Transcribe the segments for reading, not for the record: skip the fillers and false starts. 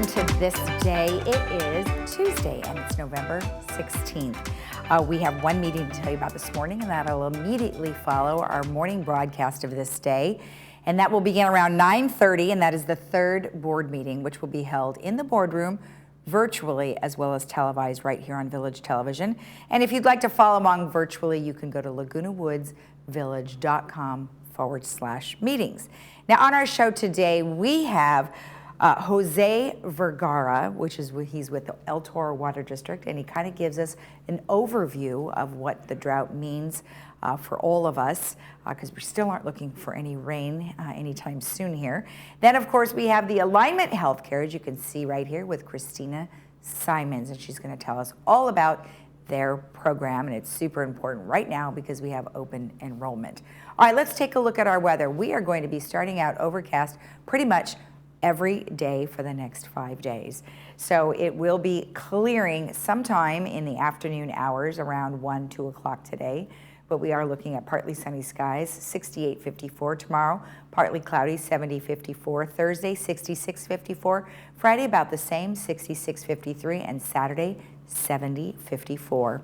to This Day. It is Tuesday and it's November 16th. We have one meeting to tell you about this morning, and that'll immediately follow our morning broadcast of This Day. And that will begin around 9:30, and that is the third board meeting, which will be held in the boardroom virtually as well as televised right here on Village Television. And if you'd like to follow along virtually, you can go to lagunawoodsvillage.com/meetings. Now, on our show today, we have Jose Vergara, he's with the Tor Water District, and he kind of gives us an overview of what the drought means for all of us, because we still aren't looking for any rain anytime soon here. Then, of course, we have the Alignment Healthcare, as you can see right here, with Christina Simons, and she's going to tell us all about their program, and it's super important right now because we have open enrollment. All right, let's take a look at our weather. We are going to be starting out overcast pretty much every day for the next 5 days. So it will be clearing sometime in the afternoon hours around 1, 2 o'clock today. But we are looking at partly sunny skies, 68-54 tomorrow, partly cloudy, 70-54, Thursday, 66-54, Friday about the same, 66-53, and Saturday, 70-54.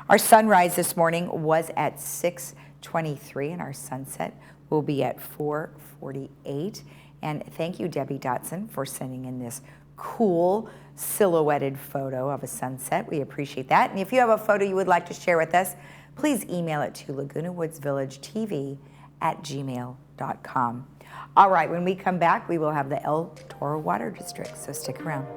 Our sunrise this morning was at 6:23, and our sunset will be at 4:48. And thank you, Debbie Dotson, for sending in this cool silhouetted photo of a sunset. We appreciate that. And if you have a photo you would like to share with us, please email it to lagunawoodsvillagetv@gmail.com. All right, when we come back, we will have the Tor Water District, so stick around.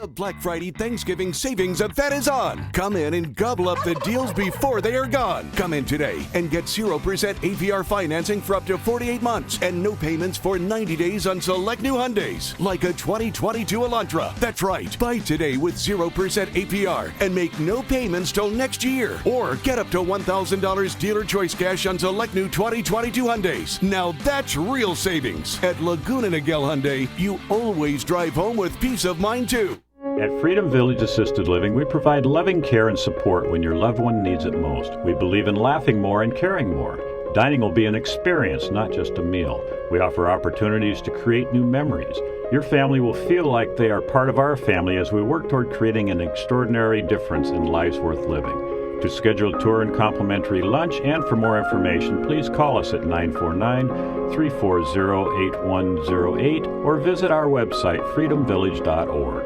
The Black Friday Thanksgiving Savings Event is on. Come in and gobble up the deals before they are gone. Come in today and get 0% APR financing for up to 48 months and no payments for 90 days on select new Hyundais, like a 2022 Elantra. That's right. Buy today with 0% APR and make no payments till next year. Or get up to $1,000 dealer choice cash on select new 2022 Hyundais. Now that's real savings. At Laguna Hyundai, you always drive home with peace of mind too. At Freedom Village Assisted Living, we provide loving care and support when your loved one needs it most. We believe in laughing more and caring more. Dining will be an experience, not just a meal. We offer opportunities to create new memories. Your family will feel like they are part of our family as we work toward creating an extraordinary difference in lives worth living. To schedule a tour and complimentary lunch and for more information, please call us at 949-340-8108 or visit our website, freedomvillage.org.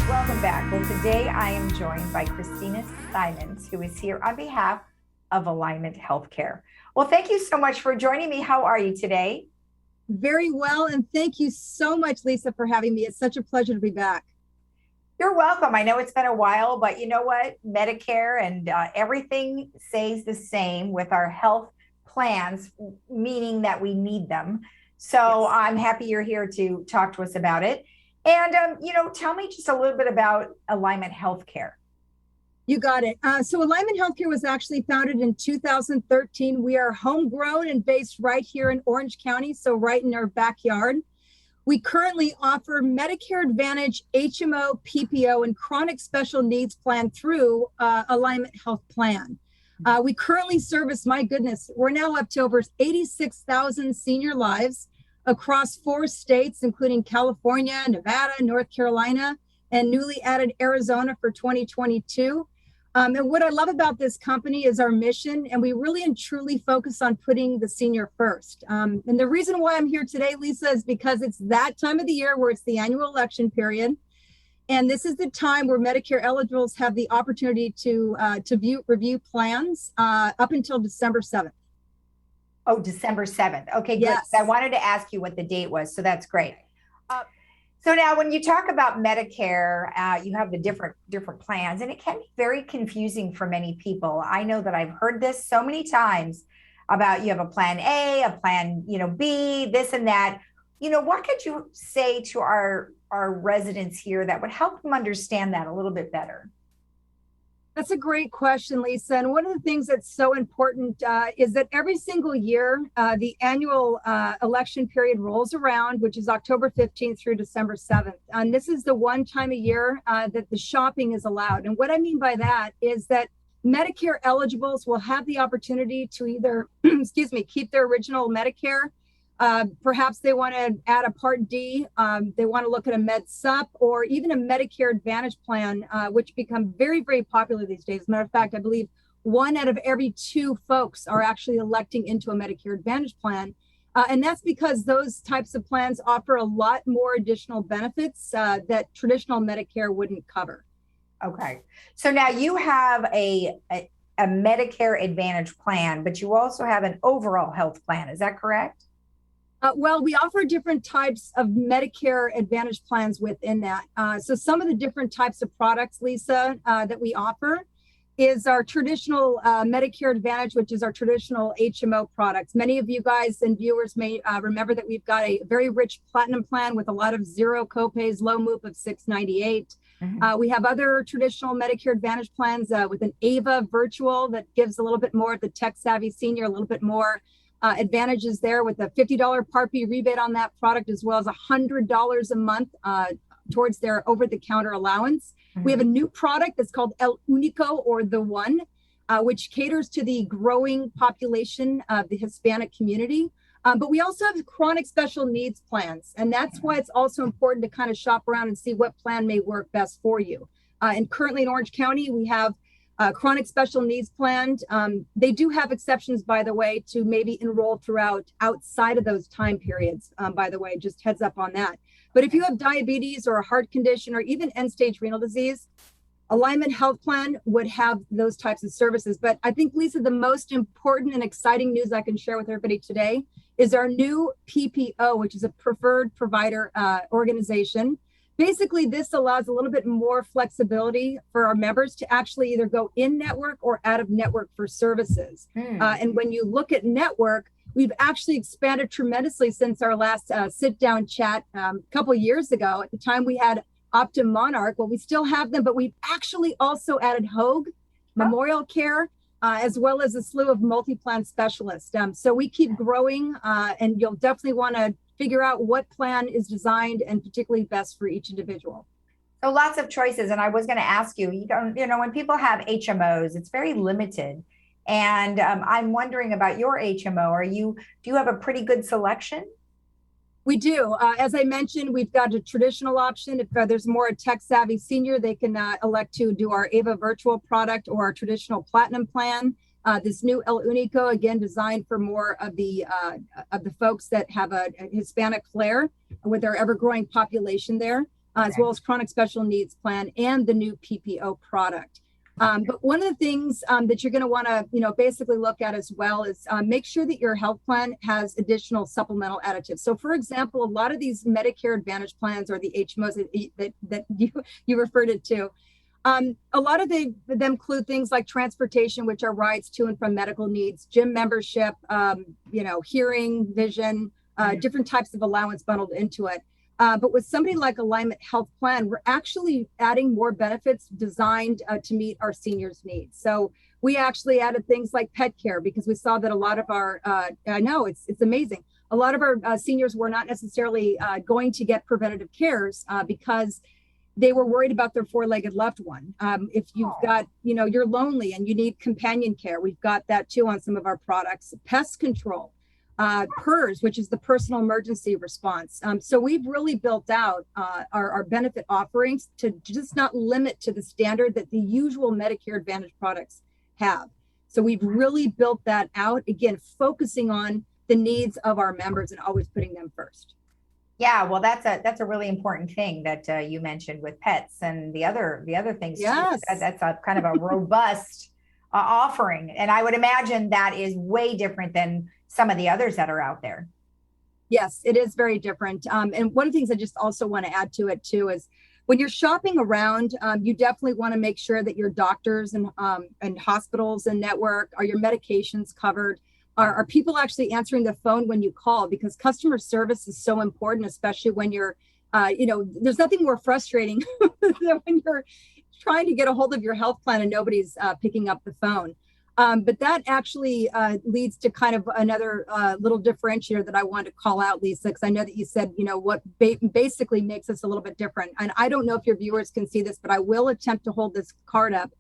Welcome back. Well, today I am joined by Christina Simons, who is here on behalf of Alignment Healthcare. Well, thank you so much for joining me. How are you today? Very well, and thank you so much, Lisa, for having me. It's such a pleasure to be back. You're welcome. I know it's been a while, but you know what? Medicare and everything stays the same with our health plans, meaning that we need them. So yes. I'm happy you're here to talk to us about it. And, tell me just a little bit about Alignment Healthcare. You got it. So Alignment Healthcare was actually founded in 2013. We are homegrown and based right here in Orange County, so right in our backyard. We currently offer Medicare Advantage, HMO, PPO, and chronic special needs plan through Alignment Health Plan. We currently service, my goodness, we're now up to over 86,000 senior lives across 4 states, including California, Nevada, North Carolina, and newly added Arizona for 2022. And what I love about this company is our mission, and we really and truly focus on putting the senior first. And the reason why I'm here today, Lisa, is because it's that time of the year where it's the annual election period. And this is the time where Medicare eligibles have the opportunity to review plans up until December 7th. Oh, December 7th. Okay, good. Yes. I wanted to ask you what the date was, so that's great. So now when you talk about Medicare, you have the different plans, and it can be very confusing for many people. I know that I've heard this so many times about you have a plan A, a plan, B, this and that. What could you say to our residents here that would help them understand that a little bit better? That's a great question, Lisa. And one of the things that's so important is that every single year, the annual election period rolls around, which is October 15th through December 7th. And this is the one time a year that the shopping is allowed. And what I mean by that is that Medicare eligibles will have the opportunity to either, excuse me, keep their original Medicare. Perhaps they want to add a Part D, they want to look at a Med Sup or even a Medicare Advantage plan, which become very, very popular these days. As a matter of fact, I believe 1 out of every 2 folks are actually electing into a Medicare Advantage plan. And that's because those types of plans offer a lot more additional benefits that traditional Medicare wouldn't cover. Okay. So now you have a Medicare Advantage plan, but you also have an overall health plan. Is that correct? Well, we offer different types of Medicare Advantage plans within that. So some of the different types of products, Lisa, that we offer is our traditional Medicare Advantage, which is our traditional HMO products. Many of you guys and viewers may remember that we've got a very rich platinum plan with a lot of zero copays, low MOOP of $698. We have other traditional Medicare Advantage plans with an AVA virtual that gives a little bit more of the tech savvy senior, a little bit more advantages there with a $50 Part B rebate on that product, as well as $100 a month towards their over-the-counter allowance. We have a new product that's called El Único, or The One, which caters to the growing population of the Hispanic community. But we also have chronic special needs plans. And that's why it's also important to kind of shop around and see what plan may work best for you. And currently in Orange County, we have chronic special needs plan. They do have exceptions, by the way, to maybe enroll throughout outside of those time periods, by the way, just heads up on that. But if you have diabetes or a heart condition or even end-stage renal disease, Alignment Health Plan would have those types of services. But I think, Lisa, the most important and exciting news I can share with everybody today is our new PPO, which is a preferred provider organization. Basically, this allows a little bit more flexibility for our members to actually either go in network or out of network for services. And when you look at network, we've actually expanded tremendously since our last sit-down chat a couple of years ago. At the time, we had Optum Monarch. Well, we still have them, but we've actually also added Hoag, Memorial Care, as well as a slew of multi-plan specialists. So we keep growing, and you'll definitely want to figure out what plan is designed and particularly best for each individual. So lots of choices. And I was going to ask you, when people have HMOs, it's very limited. And I'm wondering about your HMO. Do you have a pretty good selection? We do. As I mentioned, we've got a traditional option. If there's more tech savvy senior, they can elect to do our AVA virtual product or our traditional platinum plan. This new El Único, again, designed for more of the folks that have a Hispanic flair with our ever-growing population there, as well as chronic special needs plan and the new PPO product. But one of the things that you're going to want to, basically look at as well is make sure that your health plan has additional supplemental additives. So, for example, a lot of these Medicare Advantage plans or the HMOs that you referred it to, a lot of them include things like transportation, which are rides to and from medical needs, gym membership, hearing, vision, different types of allowance bundled into it. But with somebody like Alignment Health Plan, we're actually adding more benefits designed to meet our seniors' needs. So we actually added things like pet care because we saw that a lot of our, I know it's amazing. A lot of our seniors were not necessarily going to get preventative cares because they were worried about their four-legged loved one. If you've got, you're lonely and you need companion care, we've got that too on some of our products. Pest control. PERS, which is the personal emergency response. So we've really built out our benefit offerings to just not limit to the standard that the usual Medicare Advantage products have. So we've really built that out, again, focusing on the needs of our members and always putting them first. Yeah, well, that's a really important thing that you mentioned with pets and the other things. Yes. Too. That's a kind of a robust offering. And I would imagine that is way different than some of the others that are out there. Yes, it is very different. And one of the things I just also want to add to it too is when you're shopping around, you definitely want to make sure that your doctors and hospitals and network, are your medications covered? Are people actually answering the phone when you call? Because customer service is so important, especially when you're, there's nothing more frustrating than when you're trying to get a hold of your health plan and nobody's picking up the phone. But that actually leads to kind of another little differentiator that I wanted to call out, Lisa, because I know that you said, you know, what basically makes us a little bit different. And I don't know if your viewers can see this, but I will attempt to hold this card up.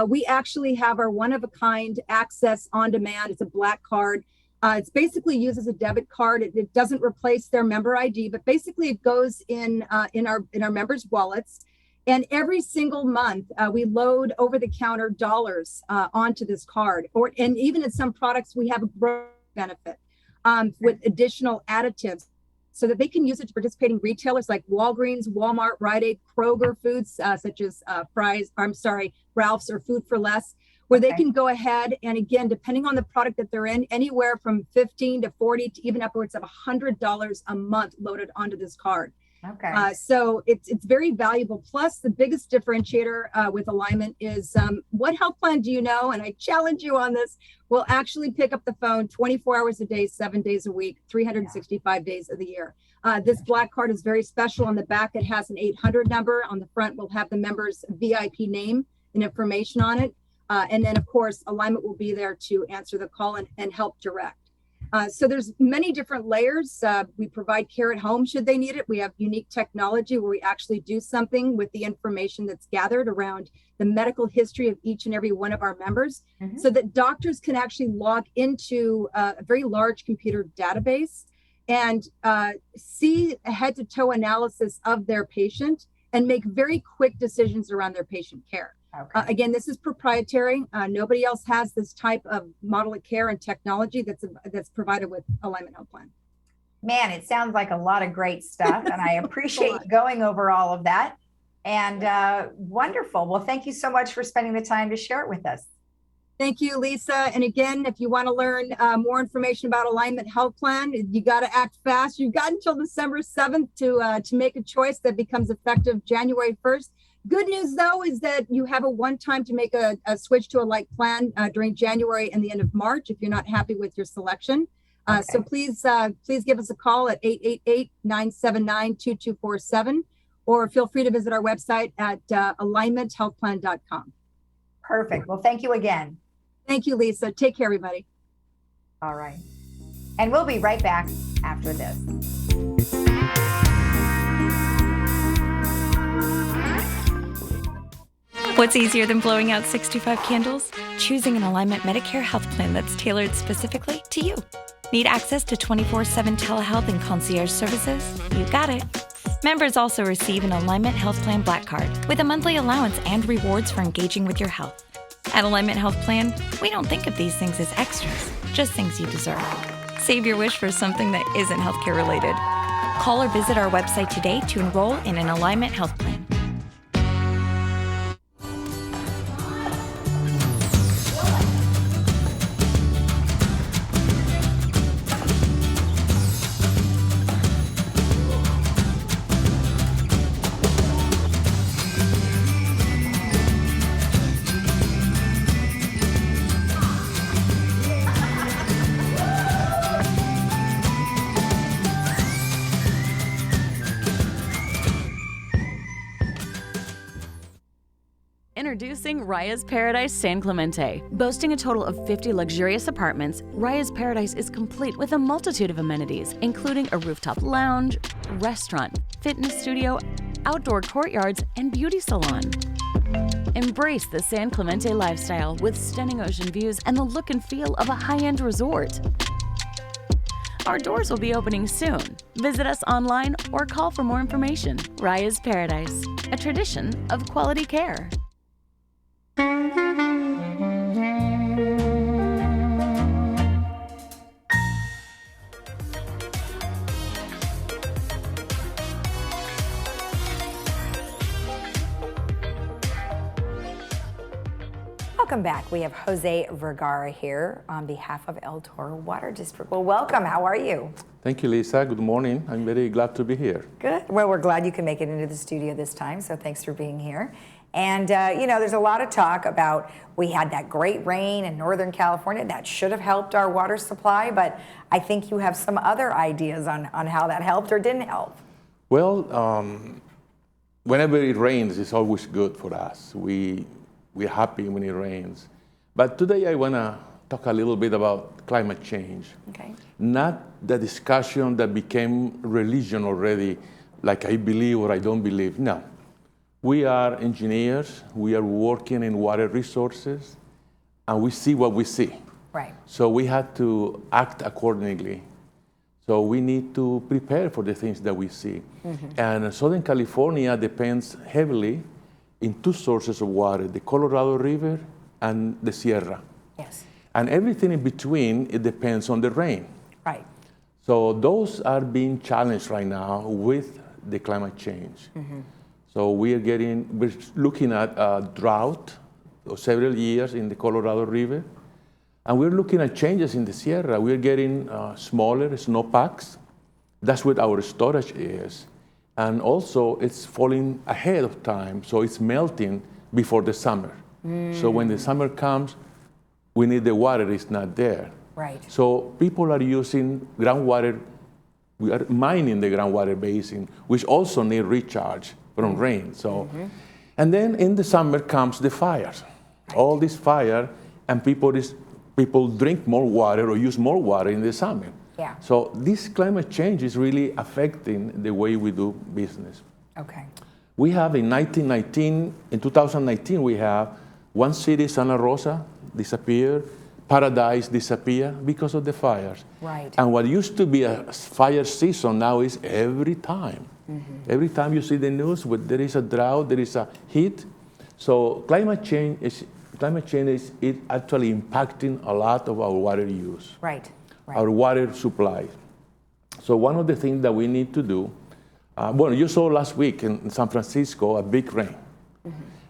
We actually have our one-of-a-kind access on demand. It's a black card. It's basically used as a debit card. It doesn't replace their member ID, but basically it goes in our members' wallets. And every single month, we load over-the-counter dollars onto this card. And even in some products, we have a growth benefit with additional additives so that they can use it to participating retailers like Walgreens, Walmart, Rite Aid, Kroger Foods, such as Ralph's or Food for Less, where they can go ahead and, again, depending on the product that they're in, anywhere from $15 to $40 to even upwards of $100 a month loaded onto this card. Okay. So it's very valuable. Plus, the biggest differentiator with Alignment is what health plan do you know? And I challenge you on this. Will actually pick up the phone 24 hours a day, 7 days a week, 365 days of the year. This black card is very special. On the back, it has an 800 number. On the front, we'll have the member's VIP name and information on it. And then, of course, Alignment will be there to answer the call and help direct. So there's many different layers. We provide care at home should they need it. We have unique technology where we actually do something with the information that's gathered around the medical history of each and every one of our members, so that doctors can actually log into a very large computer database and see a head-to-toe analysis of their patient and make very quick decisions around their patient care. Okay. Again, this is proprietary. Nobody else has this type of model of care and technology that's provided with Alignment Health Plan. Man, it sounds like a lot of great stuff, and I appreciate going over all of that. And wonderful. Well, thank you so much for spending the time to share it with us. Thank you, Lisa. And again, if you want to learn more information about Alignment Health Plan, you got to act fast. You've got until December 7th to make a choice that becomes effective January 1st. Good news, though, is that you have a one-time to make a switch to a light plan during January and the end of March if you're not happy with your selection. So please give us a call at 888-979-2247, or feel free to visit our website at alignmenthealthplan.com. Perfect. Well, thank you again. Thank you, Lisa. Take care, everybody. All right. And we'll be right back after this. What's easier than blowing out 65 candles? Choosing an Alignment Medicare health plan that's tailored specifically to you. Need access to 24/7 telehealth and concierge services? You got it. Members also receive an Alignment Health Plan Black Card with a monthly allowance and rewards for engaging with your health. At Alignment Health Plan, we don't think of these things as extras, just things you deserve. Save your wish for something that isn't healthcare related. Call or visit our website today to enroll in an Alignment Health Plan. Introducing Raya's Paradise San Clemente. Boasting a total of 50 luxurious apartments, Raya's Paradise is complete with a multitude of amenities, including a rooftop lounge, restaurant, fitness studio, outdoor courtyards, and beauty salon. Embrace the San Clemente lifestyle with stunning ocean views and the look and feel of a high-end resort. Our doors will be opening soon. Visit us online or call for more information. Raya's Paradise, a tradition of quality care. Welcome back. We have Jose Vergara here on behalf of El Tor Water District. Well, welcome. How are you? Thank you, Lisa. Good morning. I'm very glad to be here. Good. Well, we're glad you can make it into the studio this time, so thanks for being here. And, you know, there's a lot of talk about we had that great rain in Northern California. That should have helped our water supply, but I think you have some other ideas on how that helped or didn't help. Well, whenever it rains, it's always good for us. We're happy when it rains. But today I want to talk a little bit about climate change. Okay. Not the discussion that became religion already, like I believe or I don't believe. No. We are engineers. We are working in water resources, and we see what we see. Right. So we had to act accordingly. So we need to prepare for the things that we see. And Southern California depends heavily in two sources of water, the Colorado River and the Sierra. Yes. And everything in between, it depends on the rain. Right. So those are being challenged right now with the climate change. So we're looking at a drought of several years in the Colorado River. And we're looking at changes in the Sierra. We're getting smaller snowpacks. That's what our storage is. And also, it's falling ahead of time, so it's melting before the summer. So when the summer comes, we need the water, it's not there. Right. So people are using groundwater. We are mining the groundwater basin, which also need recharge from rain. So, and then in the summer comes the fires. All this fire, and people drink more water or use more water in the summer. Yeah. So this climate change is really affecting the way we do business. Okay. We have in 2019, we have one city, Santa Rosa, disappeared, Paradise disappeared because of the fires. Right. And what used to be a fire season now is every time. Every time you see the news, there is a drought, there is a heat. So climate change is actually impacting a lot of our water use. Right. Right. Our water supply. So one of the things that we need to do, you saw last week in San Francisco a big rain.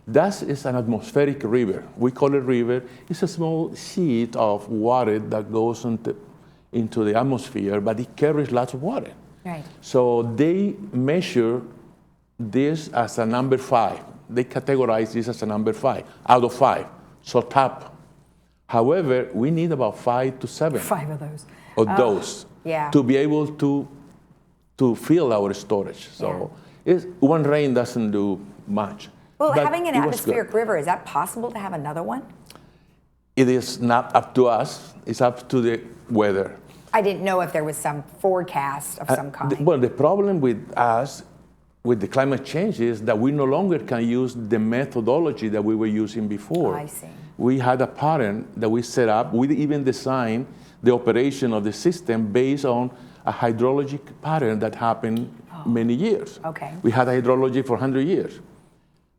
That is an atmospheric river. We call it river. It's a small sheet of water that goes into the atmosphere, but it carries lots of water. Right. So they measure this as a number 5. They categorize this as a number 5 out of 5. So top. However, we need about 5 to 7 5 of those. of those Yeah. to be able to fill our storage. So one rain doesn't do much. Well, But having an it was atmospheric good. river, is that possible to have another one? It is not up to us. It's up to the weather. I didn't know if there was some forecast of some kind. The problem with us, with the climate change, is that we no longer can use the methodology that we were using before. I see. We had a pattern that we set up. We even designed the operation of the system based on a hydrologic pattern that happened many years. Okay. We had hydrology for 100 years.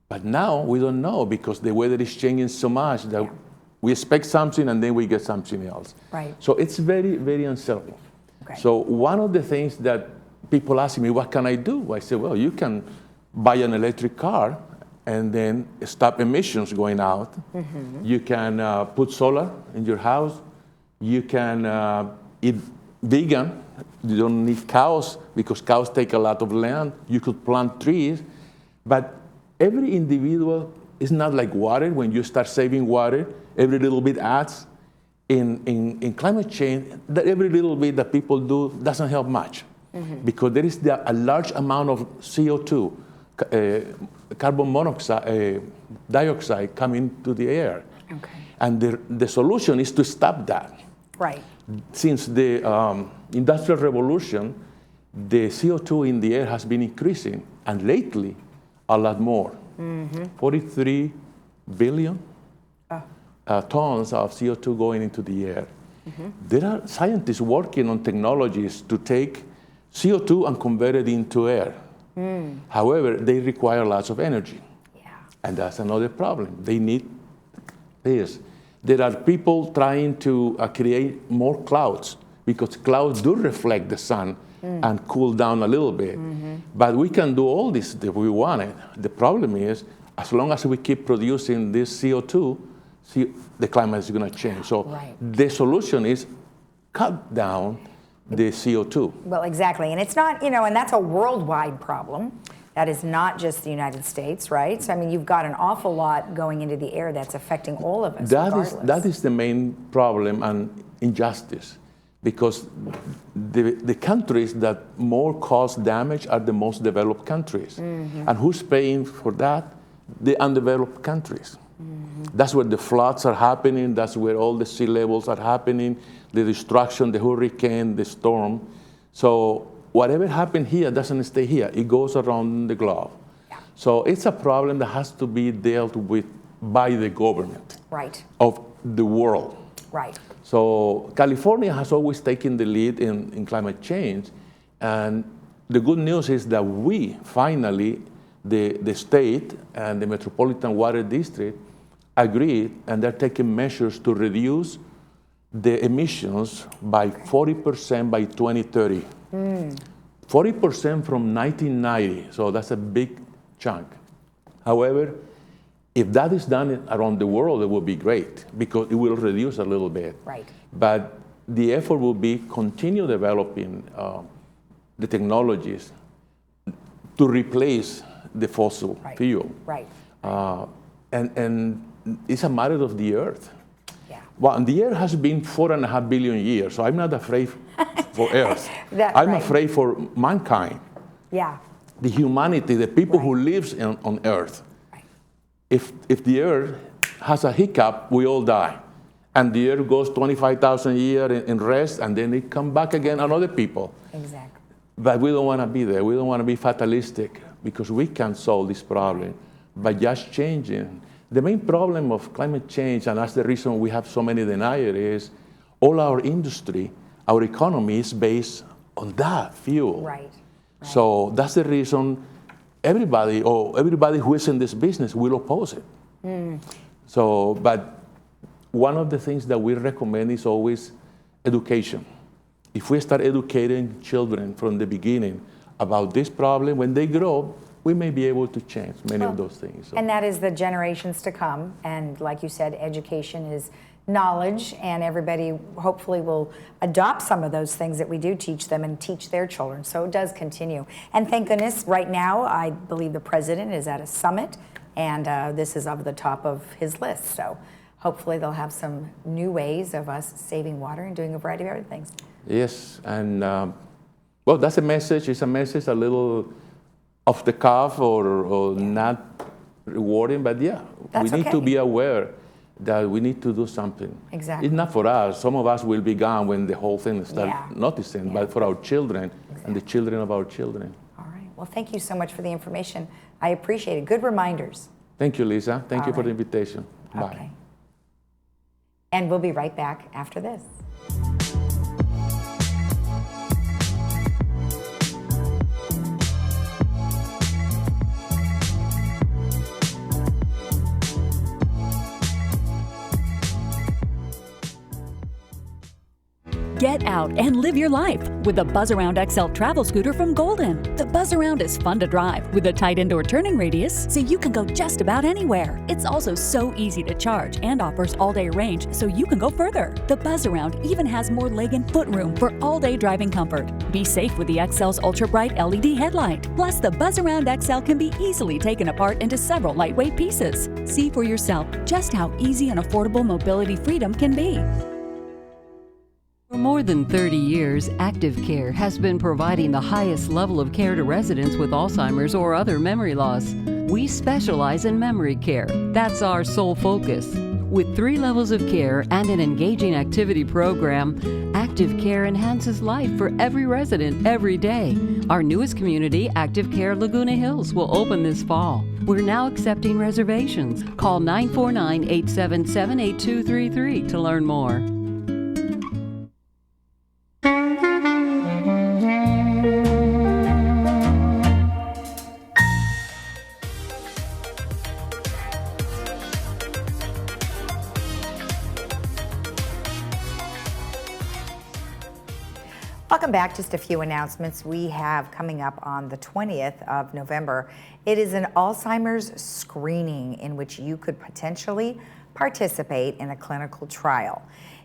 But now we don't know because the weather is changing so much that we expect something and then we get something else. Right. So it's very, very uncertain. Okay. So one of the things that people ask me, what can I do? I say, well, you can buy an electric car and then stop emissions going out. You can put solar in your house. You can eat vegan. You don't need cows because cows take a lot of land. You could plant trees. But every individual is not like water. When you start saving water, every little bit adds. In climate change, that every little bit that people do doesn't help much because there is a large amount of CO2, carbon monoxide, dioxide coming to the air. Okay. And the solution is to stop that. Right. Since the Industrial Revolution, the CO2 in the air has been increasing, and lately, a lot more. 43 billion tons of CO2 going into the air. There are scientists working on technologies to take CO2 and convert it into air. However, they require lots of energy. Yeah. And that's another problem. They need this. There are people trying to create more clouds because clouds do reflect the sun and cool down a little bit. But we can do all this if we want it. The problem is, as long as we keep producing this CO2, the climate is going to change. So the solution is cut down the CO2. Well, exactly. And it's not, and that's a worldwide problem. That is not just the United States, right? So, I mean, you've got an awful lot going into the air that's affecting all of us, regardless. That is the main problem and injustice. because the countries that more cause damage are the most developed countries. And who's paying for that? The undeveloped countries. That's where the floods are happening. That's where all the sea levels are happening, the destruction, the hurricane, the storm. So whatever happened here doesn't stay here. It goes around the globe. Yeah. So it's a problem that has to be dealt with by the government of the world. Right. So California has always taken the lead in climate change. And the good news is that we finally, the state and the Metropolitan Water District, agreed, and they're taking measures to reduce the emissions by 40% by 2030. 40% from 1990, so that's a big chunk. However, if that is done around the world, it will be great because it will reduce a little bit. Right. But the effort will be continue developing the technologies to replace the fossil fuel. Right. And it's a matter of the earth. Yeah. Well, and the earth has been 4.5 billion years, so I'm not afraid for earth. I'm afraid for mankind. Yeah. The humanity, the people who lives on earth. Right. If the earth has a hiccup, we all die. And the earth goes 25,000 years in rest, and then it come back again on other people. Exactly. But we don't want to be there. We don't want to be fatalistic because we can solve this problem by just changing. The main problem of climate change, and that's the reason we have so many deniers, is all our industry, our economy is based on that fuel. Right. So that's the reason everybody who is in this business will oppose it. So, but one of the things that we recommend is always education. If we start educating children from the beginning about this problem, when they grow, we may be able to change many of those things. So. And that is the generations to come. And like you said, education is knowledge, and everybody hopefully will adopt some of those things that we do teach them and teach their children. So it does continue. And thank goodness, right now, I believe the president is at a summit, and this is of the top of his list. So hopefully they'll have some new ways of us saving water and doing a variety of other things. Yes, and well, that's a message. It's a message a little off the cuff or not rewarding, but yeah, we need to be aware that we need to do something. Exactly. It's not for us. Some of us will be gone when the whole thing starts noticing, but for our children and the children of our children. All right. Well, thank you so much for the information. I appreciate it. Good reminders. Thank you, Lisa. Thank you for the invitation. Bye. Okay. And we'll be right back after this. Get out and live your life with the Buzz Around XL travel scooter from Golden. The Buzz Around is fun to drive with a tight indoor turning radius so you can go just about anywhere. It's also so easy to charge and offers all-day range so you can go further. The Buzz Around even has more leg and foot room for all-day driving comfort. Be safe with the XL's ultra-bright LED headlight. Plus, the Buzz Around XL can be easily taken apart into several lightweight pieces. See for yourself just how easy and affordable mobility freedom can be. For more than 30 years, Active Care has been providing the highest level of care to residents with Alzheimer's or other memory loss. We specialize in memory care. That's our sole focus. With 3 levels of care and an engaging activity program, Active Care enhances life for every resident every day. Our newest community, Active Care Laguna Hills, will open this fall. We're now accepting reservations. Call 949-877-8233 to learn more. Welcome back. Just a few announcements we have coming up on the 20th of November. It is an Alzheimer's screening in which you could potentially participate in a clinical trial.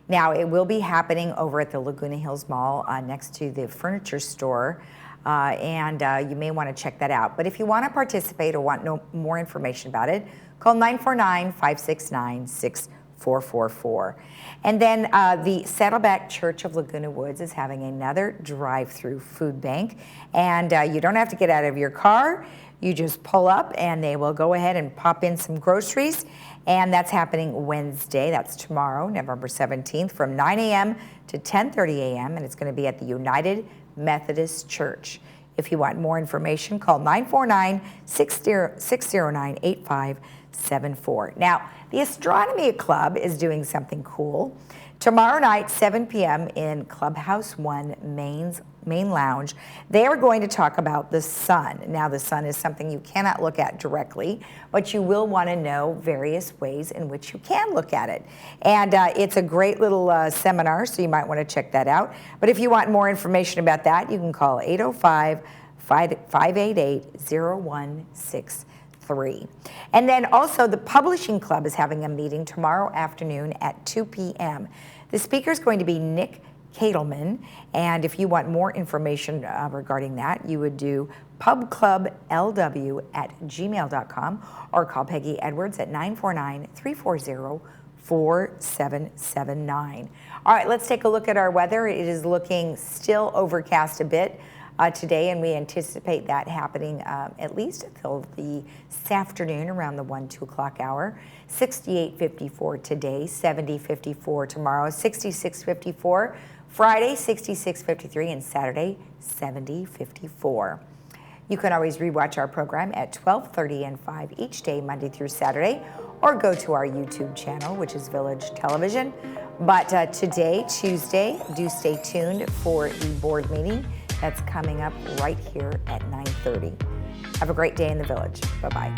Now, it will be happening over at the Laguna Hills Mall next to the furniture store, and you may want to check that out. But if you want to participate or want more information about it, call 949-569-6444. 444. And then the Saddleback Church of Laguna Woods is having another drive-through food bank. And you don't have to get out of your car. You just pull up and they will go ahead and pop in some groceries. And that's happening Wednesday. That's tomorrow, November 17th, from 9 a.m. to 10:30 a.m. And it's going to be at the United Methodist Church. If you want more information, call 949-609-8574. Now, the Astronomy Club is doing something cool. Tomorrow night, 7 p.m. in Clubhouse 1 main lounge, they are going to talk about the sun. Now, the sun is something you cannot look at directly, but you will want to know various ways in which you can look at it. And it's a great little seminar, so you might want to check that out. But if you want more information about that, you can call 805-588-0163. And then also the Publishing Club is having a meeting tomorrow afternoon at 2 p.m. The speaker is going to be Nick Katelman, and if you want more information regarding that, you would do pubclublw@gmail.com or call Peggy Edwards at 949-340-4779. All right, let's take a look at our weather. It is looking still overcast a bit today, and we anticipate that happening at least until this afternoon around the 1-2 o'clock hour. 68-54 today, 70-54 tomorrow, 66-54 Friday, 66-53, and Saturday, 70-54. You can always rewatch our program at 12:30 and 5 each day, Monday through Saturday, or go to our YouTube channel, which is Village Television. But today, Tuesday, do stay tuned for the board meeting that's coming up right here at 9:30. Have a great day in the Village. Bye-bye.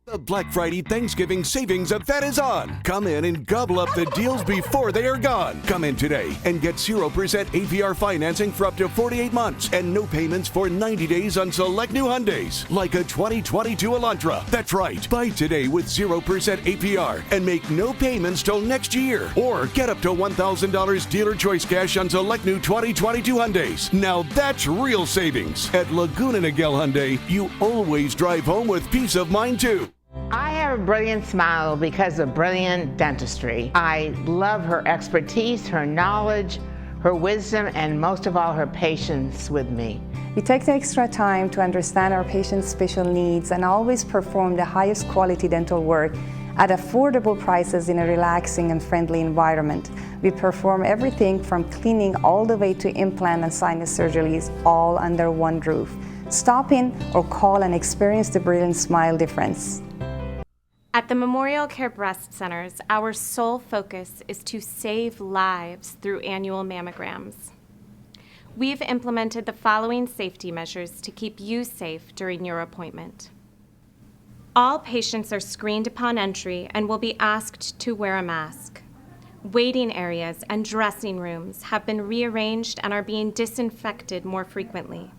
The Black Friday Thanksgiving savings event is on. Come in and gobble up the deals before they are gone. Come in today and get 0% APR financing for up to 48 months and no payments for 90 days on select new Hyundais, like a 2022 Elantra. That's right. Buy today with 0% APR and make no payments till next year. Or get up to $1,000 dealer choice cash on select new 2022 Hyundais. Now that's real savings. At Laguna Niguel Hyundai, you always drive home with peace of mind too. I have a brilliant smile because of brilliant dentistry. I love her expertise, her knowledge, her wisdom, and most of all, her patience with me. We take the extra time to understand our patients' special needs and always perform the highest quality dental work at affordable prices in a relaxing and friendly environment. We perform everything from cleaning all the way to implant and sinus surgeries, all under one roof. Stop in or call and experience the brilliant smile difference. At the Memorial Care Breast Centers, our sole focus is to save lives through annual mammograms. We've implemented the following safety measures to keep you safe during your appointment. All patients are screened upon entry and will be asked to wear a mask. Waiting areas and dressing rooms have been rearranged and are being disinfected more frequently.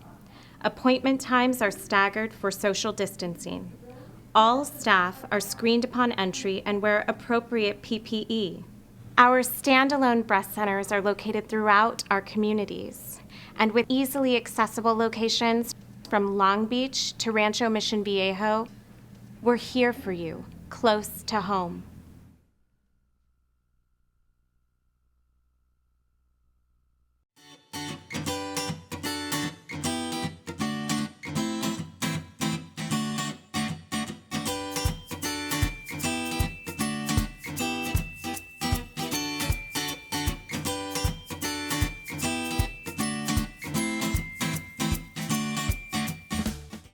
Appointment times are staggered for social distancing. All staff are screened upon entry and wear appropriate PPE. Our standalone breast centers are located throughout our communities and with easily accessible locations from Long Beach to Rancho Mission Viejo. We're here for you, close to home.